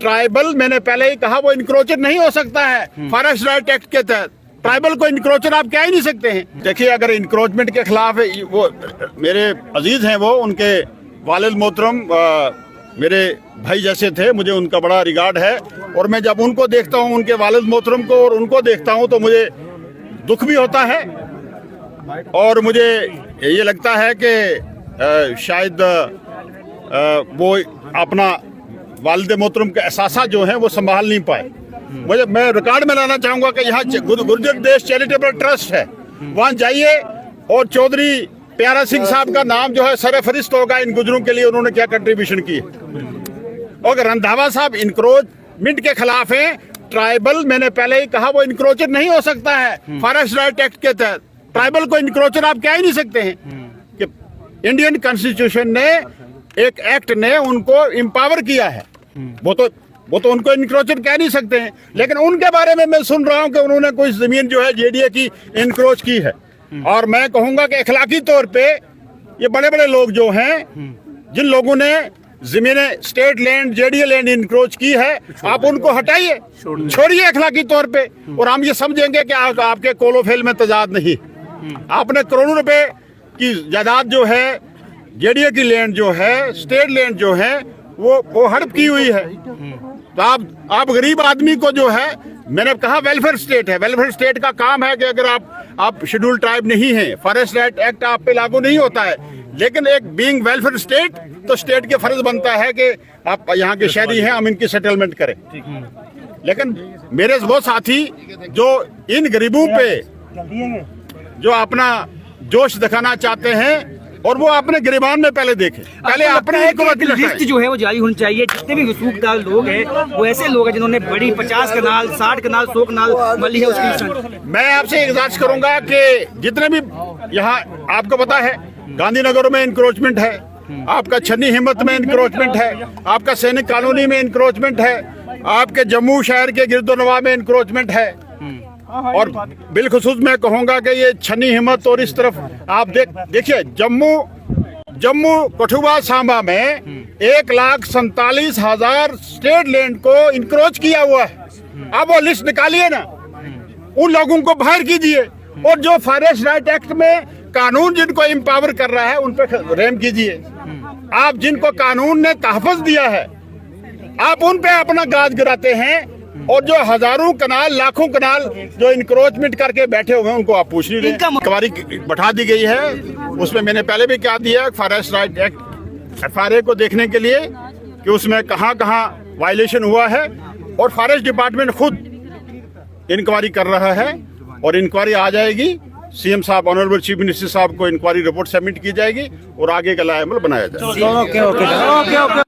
Tribal, मैंने पहले ही कहा, वो इंक्रोचर नहीं हो सकता है फॉरेस्ट राइट एक्ट के तहत। ट्राइबल को इंक्रोचर आप क्या ही नहीं सकते हैं। देखिए, अगर इंक्रोचमेंट के खिलाफ है, वो मेरे अजीज हैं, वो उनके वालिद मोहतरम मेरे भाई जैसे थे, मुझे उनका बड़ा रिगार्ड है। और मैं जब उनको देखता हूँ, उनके वालिद मोहतरम को, और उनको देखता हूँ, तो मुझे दुख भी होता है और मुझे ये लगता है कि शायद वो अपना वालिद मोहतरम के एहसास जो हैं वो संभाल नहीं पाए। मैं रिकॉर्ड में लाना चाहूँगा कि यहाँ गुर्जर देश चैरिटेबल ट्रस्ट है, वहाँ जाइए और चौधरी प्यारा सिंह साहब का नाम जो है सर फरिश्त होगा इन गुजरों के लिए, उन्होंने क्या कंट्रीब्यूशन की। और रंधावा साहब इंक्रोचमेंट के खिलाफ हैं। ट्राइबल, मैंने पहले ही कहा, वो इंक्रोचर नहीं हो सकता है फॉरेस्ट राइट एक्ट के तहत। ट्राइबल को इंक्रोचर आप क्या ही नहीं सकते हैं कि इंडियन कॉन्स्टिट्यूशन ने, एक एक्ट ने उनको एम्पावर किया है, वो तो उनको इंक्रोचर कह नहीं सकते हैं। लेकिन उनके बारे में मैं सुन रहा हूं कि उन्होंने कोई जमीन जो है जेडीए की इंक्रोच की है। और मैं कहूंगा कि अखलाकी तौर पे ये बड़े बड़े लोग जो हैं, जिन लोगों ने जमीनें, state land, JDA land encroach की है, आप उनको हटाइए, छोड़िए अखलाकी तौर पे, और हम ये समझेंगे कि आपके कोलोफेल में तजाद नहीं। आपने करोड़ों रुपए की जायदाद जो है, जेडीए की लैंड जो है, स्टेट लैंड जो है, वो हड़प की हुई है। तो आप गरीब आदमी को जो है, मैंने कहा वेलफेयर स्टेट है, वेलफेयर स्टेट का काम है कि अगर आप शेड्यूल ट्राइब नहीं हैं, फॉरेस्ट राइट एक्ट आप पे लागू नहीं होता है, लेकिन एक बीइंग वेलफेयर स्टेट, तो स्टेट के फर्ज बनता है कि आप यहाँ के शहरी हैं, हम इनकी सेटलमेंट करें। लेकिन मेरे वो साथी जो इन गरीबों पे जो अपना जोश दिखाना चाहते हैं, और वो अपने गिरबान में पहले देखें, पहले अपने लिस्ट जो है वो जारी होनी चाहिए। जितने भी वसूखदार लोग हैं वो ऐसे लोग हैं जिन्होंने बड़ी 50 कनाल, 60 कनाल, 100 कनाल मली है उसकी। मैं आपसे गुजारिश करूंगा कि जितने भी यहाँ, आपको पता है गांधीनगर में इंक्रोचमेंट है, आपका छन्नी हिम्मत में इंक्रोचमेंट है, आपका सैनिक कॉलोनी में इंक्रोचमेंट है, आपके जम्मू शहर के गिरदोनवा में इंक्रोचमेंट है। और बिलखुसूस मैं कहूंगा कि ये छन्नी हिम्मत और इस तरफ आप देखिए, जम्मू कठुआ सांबा में 1,47,000 स्टेट लैंड को इंक्रोच किया हुआ है। अब वो लिस्ट निकालिए ना, उन लोगों को बाहर कीजिए, और जो फॉरेस्ट राइट एक्ट में कानून जिनको एम्पावर कर रहा है उन पर रहम कीजिए। आप जिनको कानून ने तहफ़्फ़ुज़ दिया है, आप उन पे अपना गाज गिराते हैं, और जो हजारों कनाल, लाखों कनाल जो इंक्रोचमेंट करके बैठे हुए हैं, उनको आप पूछ नहीं रहे। इंक्वायरी बैठा दी गई है, उसमें मैंने पहले भी क्या दिया, फॉरेस्ट राइट एक्ट FRA को देखने के लिए कि उसमें कहाँ वायलेशन हुआ है, और फॉरेस्ट डिपार्टमेंट खुद इंक्वायरी कर रहा है, और इंक्वायरी आ जाएगी। CM साहब, ऑनरेबल चीफ मिनिस्टर साहब को इंक्वायरी रिपोर्ट सबमिट की जाएगी और आगे का लायमल बनाया जाएगा।